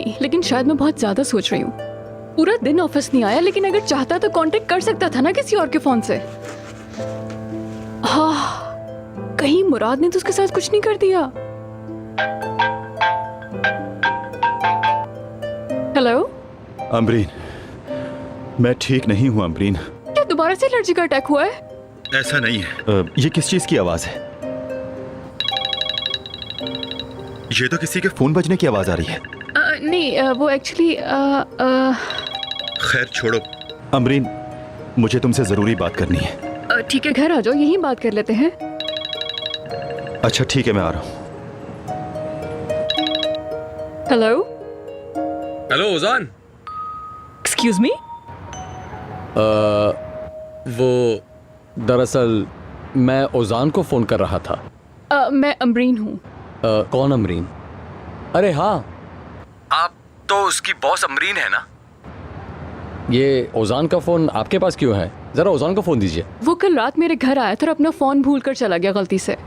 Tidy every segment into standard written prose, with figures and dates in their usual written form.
नहीं, लेकिन शायद मैं बहुत ज्यादा सोच रही हूँ। पूरा दिन ऑफिस नहीं आया, लेकिन अगर चाहता तो कांटेक्ट कर सकता था ना किसी और के फोन से। हाँ, कहीं मुराद ने तो उसके साथ कुछ नहीं कर दिया। हेलो अमरीन, मैं ठीक नहीं हूँ अमरीन। क्या दोबारा से एलर्जी का अटैक हुआ है? ऐसा नहीं है। ये किस चीज की आवाज है? ये तो किसी के फोन बजने की आवाज आ रही है। नहीं, वो एक्चुअली खैर छोड़ो अमरीन, मुझे तुमसे जरूरी बात करनी है। ठीक है, घर आ जाओ, यहीं बात कर लेते हैं। अच्छा ठीक है, मैं आ रहा हूँ। Hello hello Ozan. Excuse me. वो दरअसल मैं ओजान को फोन कर रहा था। मैं अमरीन हूँ। कौन अमरीन? अरे हाँ, आप तो उसकी बॉस अमरीन है ना? ये ओजान का फोन आपके पास क्यों है? जरा ओजान को फोन दीजिए। वो कल रात मेरे घर आया था और अपना फोन भूल कर चला गया गलती से।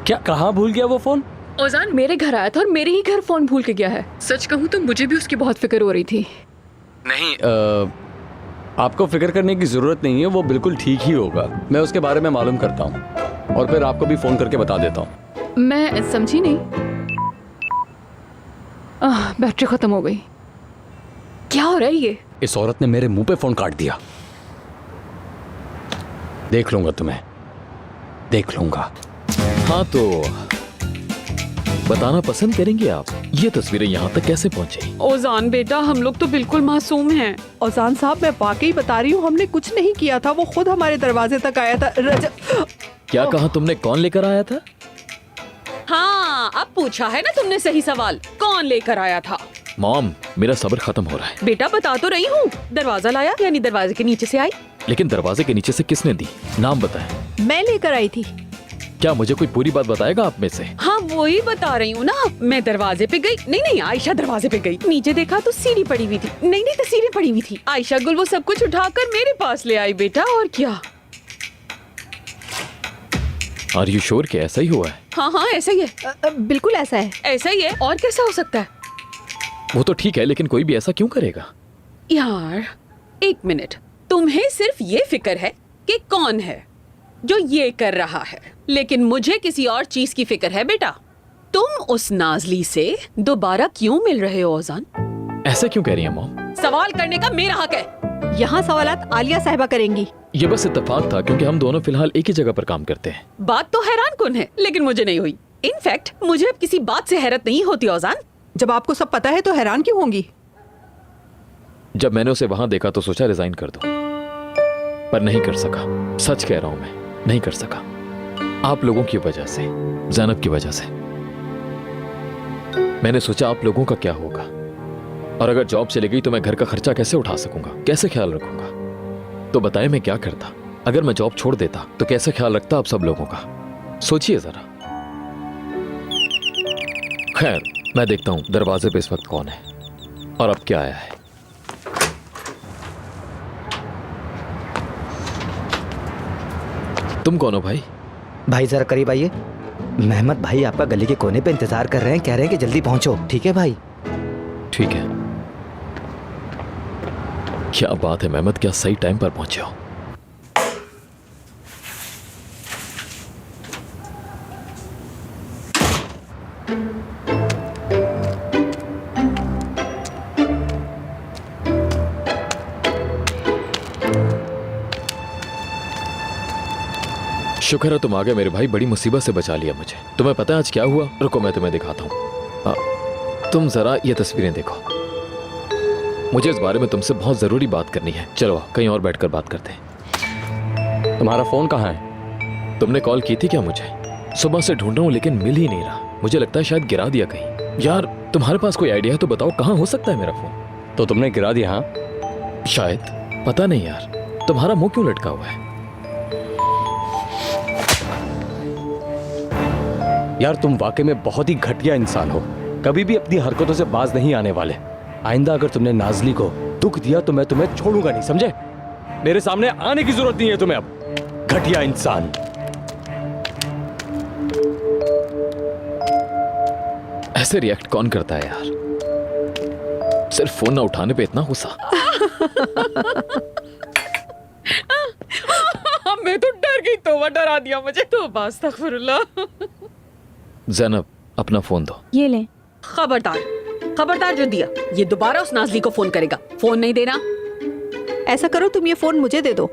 क्या? कहाँ भूल गया वो फोन? ओजान मेरे घर आया था और मेरे ही घर फोन भूल के गया है। सच कहूँ तो मुझे भी उसकी बहुत फिक्र हो रही थी। नहीं, आपको फिक्र करने की जरूरत नहीं है, वो बिल्कुल ठीक ही होगा। मैं उसके बारे में मालूम करता हूँ और फिर आपको भी फोन करके बता देता हूँ। मैं समझी नहीं। बैटरी खत्म हो गई। क्या हो रहा है ये? इस औरत ने मेरे मुंह पे फोन काट दिया। देख लूंगा तुम्हें, देख लूंगा। हाँ तो बताना पसंद करेंगे आप, ये तस्वीरें यहाँ तक कैसे पहुँची? ओजान बेटा, हम लोग तो बिल्कुल मासूम हैं। ओजान साहब, मैं वाकई बता रही हूँ, हमने कुछ नहीं किया था। वो खुद हमारे दरवाजे तक आया था। क्या कहा तुमने? कौन लेकर आया था? हाँ, अब पूछा है ना तुमने सही सवाल, कौन लेकर आया था? मॉम, मेरा सब्र खत्म हो रहा है। बेटा बता तो रही हूँ, दरवाजा लाया यानी दरवाजे के नीचे से आई। लेकिन दरवाजे के नीचे से किसने दी? नाम बताएं। मैं लेकर आई थी। क्या मुझे कोई पूरी बात बताएगा आप में से? हाँ वही बता रही हूँ ना, मैं दरवाजे पे गई। नहीं, आयशा दरवाजे पे गई, नीचे देखा तो सीढ़ी पड़ी हुई थी। नहीं, तस्वीरें पड़ी हुई थी। आयशा गुल वो सब कुछ उठाकर मेरे पास ले आई बेटा, और क्या। आर यू श्योर कि ऐसा ही हुआ है? हाँ ऐसा ही है। बिल्कुल ऐसा है। ऐसा ही है, और कैसा हो सकता है? वो तो ठीक है, लेकिन कोई भी ऐसा क्यों करेगा? यार एक मिनट, तुम्हें सिर्फ ये फिक्र है कि कौन है जो ये कर रहा है, लेकिन मुझे किसी और चीज की फिक्र है बेटा। तुम उस नाजली से दोबारा क्यों मिल रहे हो ओजान? ऐसा क्यों कह रही है मॉम? सवाल करने का मेरा हक है। यहाँ सवालात आलिया साहिबा करेंगी। ये बस इत्तेफाक था क्योंकि हम दोनों फिलहाल एक ही जगह पर काम करते हैं। बात तो हैरान कौन है, लेकिन मुझे नहीं हुई। इनफैक्ट मुझे अब किसी बात से हैरत नहीं होती ओजान। जब आपको सब पता है तो हैरान क्यों होंगी? जब मैंने उसे वहां देखा तो सोचा रिजाइन कर दूं, पर नहीं कर सका। सच कह रहा हूं, मैं नहीं कर सका। आप लोगों की वजह से, ज़ैनब की वजह से। मैंने सोचा आप लोगों का क्या होगा, और अगर जॉब चली गई तो मैं घर का खर्चा कैसे उठा सकूंगा, कैसे ख्याल रखूंगा? तो बताएं मैं क्या करता? अगर मैं जॉब छोड़ देता तो कैसे ख्याल रखता आप सब लोगों का? सोचिए जरा। खैर, मैं देखता हूं दरवाजे पे इस वक्त कौन है और अब क्या आया है। तुम कौन हो भाई? भाई जरा करीब आइए। मेहमत भाई आपका गली के कोने पे इंतजार कर रहे हैं, कह रहे हैं कि जल्दी पहुंचो। ठीक है भाई? ठीक है। क्या बात है मेहमत, क्या सही टाइम पर पहुंचे हो। शुक्र है तुम आ गए मेरे भाई, बड़ी मुसीबत से बचा लिया मुझे। तुम्हें पता है आज क्या हुआ? रुको मैं तुम्हें दिखाता हूँ। तुम जरा ये तस्वीरें देखो। मुझे इस बारे में तुमसे बहुत जरूरी बात करनी है। चलो कहीं और बैठकर बात करते हैं। तुम्हारा फोन कहाँ है? तुमने कॉल की थी क्या मुझे? सुबह से ढूंढ रहा हूँ लेकिन मिल ही नहीं रहा। मुझे लगता है शायद गिरा दिया कहीं। यार तुम्हारे पास कोई आइडिया है तो बताओ, कहाँ हो सकता है मेरा फोन? तो तुमने गिरा दिया? हाँ शायद, पता नहीं यार। तुम्हारा मुंह क्यों लटका हुआ है? यार तुम वाकई में बहुत ही घटिया इंसान हो, कभी भी अपनी हरकतों से बाज नहीं आने वाले। आइंदा अगर तुमने नाजली को दुख दिया तो मैं तुम्हें छोड़ूंगा नहीं, समझे? मेरे सामने आने की जरूरत नहीं है तुम्हें अब, घटिया इंसान। ऐसे रिएक्ट कौन करता है यार? सिर्फ फोन ना उठाने पे इतना गुस्सा। मैं तो डर गई, तोबा डरा दिया मुझे। तौबा अस्तगफिरुल्लाह। जैनब अपना फोन दो। ये लें। खबरदार, खबरदार जो दिया, ये दोबारा उस नाजली को फोन करेगा। फोन नहीं देना। ऐसा करो, तुम ये फोन मुझे दे दो।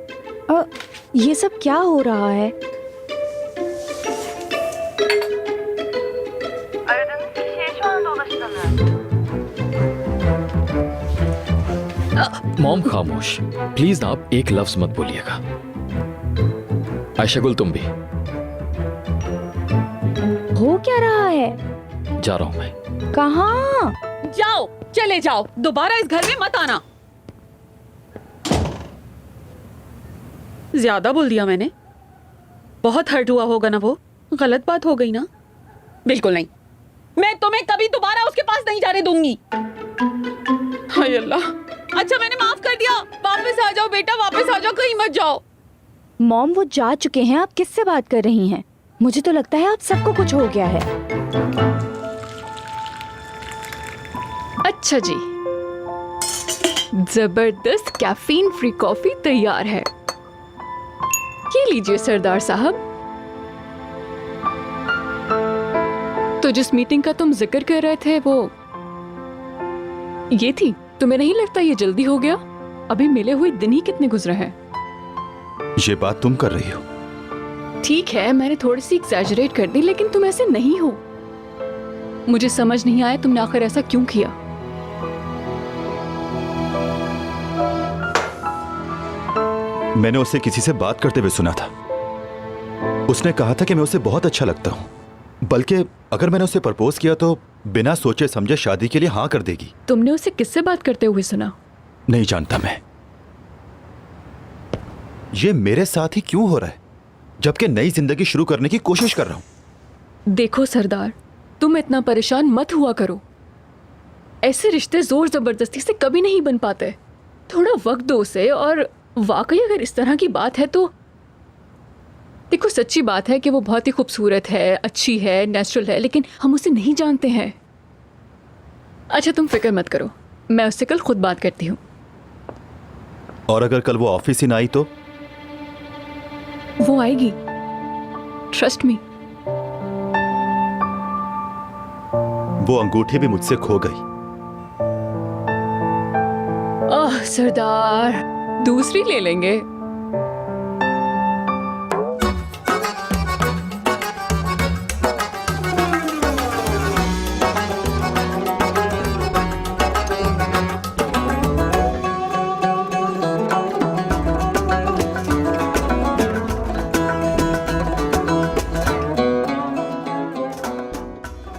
ये सब क्या हो रहा है? मॉम खामोश, प्लीज ना आप एक लफ्ज मत बोलिएगा। आयशा गुल तुम भी। हो क्या रहा है? जा रहा हूं मैं। कहाँ? जाओ, चले जाओ, दोबारा इस घर में मत आना। ज्यादा बोल दिया मैंने? बहुत हर्ट हुआ होगा ना? वो गलत बात हो गई ना? बिल्कुल नहीं, मैं तुम्हें कभी दोबारा उसके पास नहीं जाने दूंगी। हाय अल्लाह। अच्छा मैंने माफ कर दिया, वापस आ जाओ बेटा, वापस आ जाओ, कहीं मत जाओ। मॉम वो जा चुके हैं, आप किससे बात कर रही हैं? मुझे तो लगता है आप सबको कुछ हो गया है। अच्छा जी, जबरदस्त कैफीन फ्री कॉफी तैयार है। ये लीजिए सरदार साहब। तो जिस मीटिंग का तुम जिक्र कर रहे थे वो ये थी। तुम्हें नहीं लगता ये जल्दी हो गया? अभी मिले हुए दिन ही कितने गुजरे हैं। ये बात तुम कर रही हो? ठीक है, मैंने थोड़ी सी एग्जैजरेट कर दी, लेकिन तुम ऐसे नहीं हो। मुझे समझ नहीं आया तुमने आखिर ऐसा क्यों किया। मैंने उसे किसी से बात करते हुए सुना था। उसने कहा था कि मैं उसे बहुत अच्छा लगता हूं, बल्कि अगर मैंने उसे प्रपोज किया तो बिना सोचे समझे शादी के लिए हाँ कर देगी। तुमने उसे किससे बात करते हुए सुना? नहीं जानता मैं। ये मेरे साथ ही क्यों हो रहा है, जबकि नई जिंदगी शुरू करने की कोशिश कर रहा हूं। देखो सरदार, तुम इतना परेशान मत हुआ करो। ऐसे रिश्ते जोर जबरदस्ती से कभी नहीं बन पाते। थोड़ा वक्त दो उसे। और वाकई अगर इस तरह की बात है तो देखो, सच्ची बात है कि वो बहुत ही खूबसूरत है, अच्छी है, नेचुरल है, लेकिन हम उसे नहीं जानते हैं। अच्छा तुम फिक्र मत करो, मैं उससे कल खुद बात करती हूँ। और अगर कल वो ऑफिस ही ना आई तो? वो आएगी, ट्रस्ट मी। वो अंगूठी भी मुझसे खो गई। सरदार, दूसरी ले लेंगे।